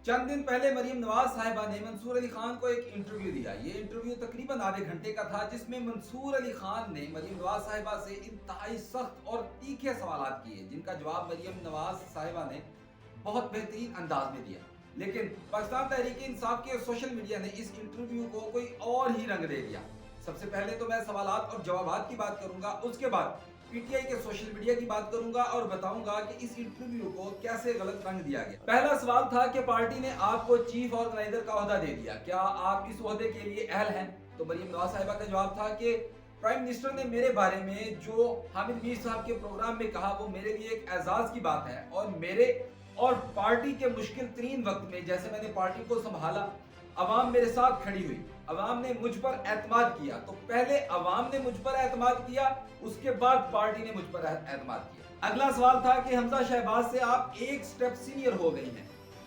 चंद दिन पहले मरीम नवाज साहिबा ने मंसूर अली खान को एक इंटरव्यू दिया। ये इंटरव्यू तकरीबन आधे घंटे का था, जिसमें मंसूर अली खान ने मरीम नवाज साहिबा से इंतहाई सख्त और तीखे सवाल किए, जिनका जवाब मरीम नवाज साहिबा ने बहुत बेहतरीन अंदाज में दिया। लेकिन पाकिस्तान तहरीक इंसाफ के सोशल मीडिया ने इस इंटरव्यू को कोई और ही रंग दे दिया। सबसे पहले तो मैं सवालात और जवाबात की बात करूंगा, उसके बाद पीटीआई के सोशल मीडिया की बात करूंगा और बताऊंगा कि इस इंटरव्यू को कैसे गलत रंग दिया गया। पहला सवाल था कि पार्टी ने आपको चीफ ऑर्गेनाइजर का ओहदा दे दिया, क्या आप इस ओहदे के लिए अहल हैं? तो मरीम नवाज साहिबा का जवाब था कि प्राइम मिनिस्टर ने मेरे बारे में जो हामिद मीर साहब के प्रोग्राम में कहा वो मेरे लिए एक एजाज की बात है, और मेरे और पार्टी के मुश्किल तरीन वक्त में जैसे मैंने पार्टी को संभाला, अवाम मेरे साथ खड़ी हुई, अवाम ने मुझ पर एतमाद किया। तो पहले अवाम ने मुझ पर एतमाद किया, उसके बाद पार्टी ने मुझ पर एतमाद किया। अगला सवाल था कि हमजा शहबाज से आप एक स्टेप सीनियर हो गई हैं।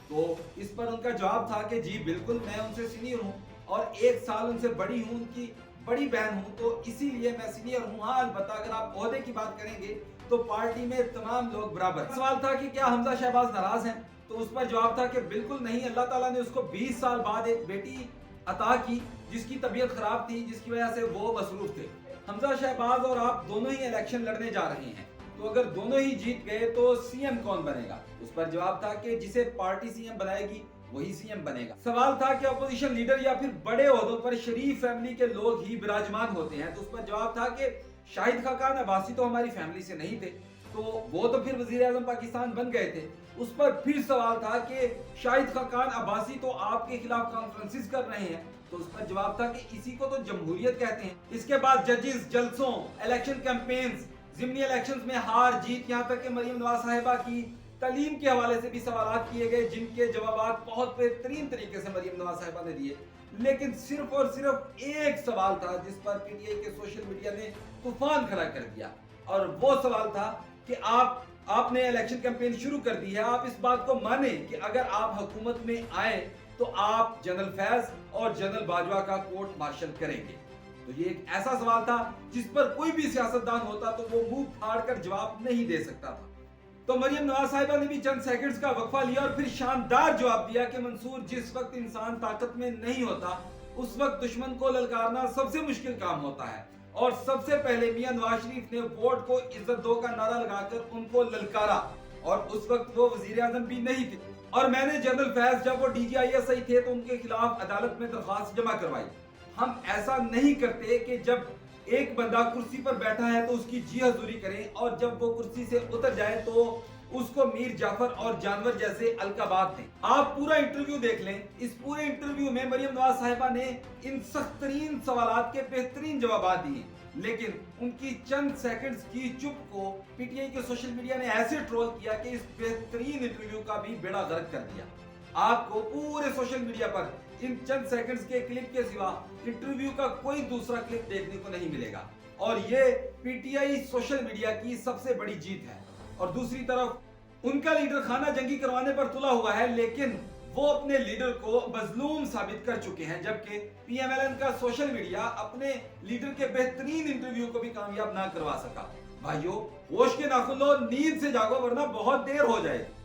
तो इस पर उनका जवाब था कि जी बिल्कुल, मैं उनसे सीनियर हूं और एक साल उनसे बड़ी हूं, उनकी बड़ी बहन हूं, तो इसीलिए मैं सीनियर हूं। हाँ, अलबत्ता अगर आप ओहदे की बात करेंगे तो पार्टी में तमाम लोग बराबर। सवाल था कि क्या हमजा शहबाज नाराज हैं? तो उस पर जवाब था कि बिल्कुल नहीं, अल्लाह ताला ने उसको 20 साल बाद एक बेटी अता की जिसकी तबीयत खराब थी, जिसकी वजह से वो मसरूफ थे। हमजा शहबाज और आप दोनों ही इलेक्शन लड़ने जा रहे हैं, तो अगर दोनों ही जीत गए तो सीएम कौन बनेगा? उस पर जवाब था कि जिसे पार्टी सीएम बनाएगी वही सीएम बनेगा। सवाल था कि अपोजिशन लीडर या फिर बड़े ओहदों पर शरीफ फैमिली के लोग ही विराजमान होते हैं। तो उस पर जवाब था कि शाहिद खाकान अब्बासी तो हमारी फैमिली से नहीं थे, तो वो तो फिर वजीर आजम पाकिस्तान बन गए थे। उस पर फिर सवाल था कि शाहिद खाकान अब्बासी तो आपके खिलाफ कॉन्फ्रेंसेस कर रहे हैं। तो उस पर जवाब था कि इसी को तो जमहूरियत कहते हैं। इसके बाद जजेस, जलसों, इलेक्शन कैंपेन्स, जिमनी इलेक्शंस में हार जीत, यहाँ तक कि मरीम नवाज साहिबा की तालीम के हवाले से भी सवाल किए गए, जिनके जवाब बहुत बेहतरीन तरीके से मरीम नवाज साहिबा ने दिए। लेकिन सिर्फ और सिर्फ एक सवाल था जिस पर पीटीआई के सोशल मीडिया ने तूफान खड़ा कर दिया, और वो सवाल था कि आपने इलेक्शन कैंपेन शुरू कर दी है, आप इस बात को माने कि अगर आप हुकूमत में आए तो आप जनरल फैज और जनरल बाजवा का कोर्ट मार्शल करेंगे? तो ये एक ऐसा सवाल था जिस पर कोई भी सियासतदान होता तो वो मुंह फाड़ कर जवाब नहीं दे सकता था। तो मरीम नवाज साहिबा ने भी चंद सेकंड्स का वक्फा लिया और फिर शानदार जवाब दिया कि मंसूर, जिस वक्त इंसान ताकत में नहीं होता उस वक्त दुश्मन को ललकारना सबसे मुश्किल काम होता है, और सबसे पहले मियां नवाज शरीफ ने वोट को इज्जत दो का नारा लगाकर उनको ललकारा, और उस वक्त वो वजीर आजम भी नहीं थे। और मैंने जनरल फैज जब वो DGISI थे तो उनके खिलाफ अदालत में दरख्वास्त जमा करवाई। हम ऐसा नहीं करते कि जब एक बंदा कुर्सी पर बैठा है तो उसकी जी हजूरी करें, और जब वो कुर्सी से उतर जाए तो उसको मीर जाफर और जानवर जैसे अलकाबात दें। आप पूरा इंटरव्यू देख लें। इस पूरे इंटरव्यू में मरीम नवाज साहिबा ने इन सख्त तरीन सवालात के बेहतरीन जवाब दिए, लेकिन उनकी चंद सेकंड्स की चुप को पीटीआई के सोशल मीडिया ने ऐसे ट्रोल किया कि इस बेहतरीन इंटरव्यू का भी बेड़ा गर्क कर दिया। आपको पूरे सोशल मीडिया पर इन चंद सेकंड्स के क्लिप के सिवा इंटरव्यू का कोई दूसरा क्लिप देखने को नहीं मिलेगा, और ये पीटीआई सोशल मीडिया की सबसे बड़ी जीत है। और दूसरी तरफ उनका लीडर खाना जंगी करवाने पर तुला हुआ है, लेकिन वो अपने लीडर को मजलूम साबित कर चुके हैं, जबकि PMLN का सोशल मीडिया अपने लीडर के बेहतरीन इंटरव्यू को भी कामयाब ना करवा सका। भाइयों, होश के नाखुन लो, नींद से जागो वरना बहुत देर हो जाएगी।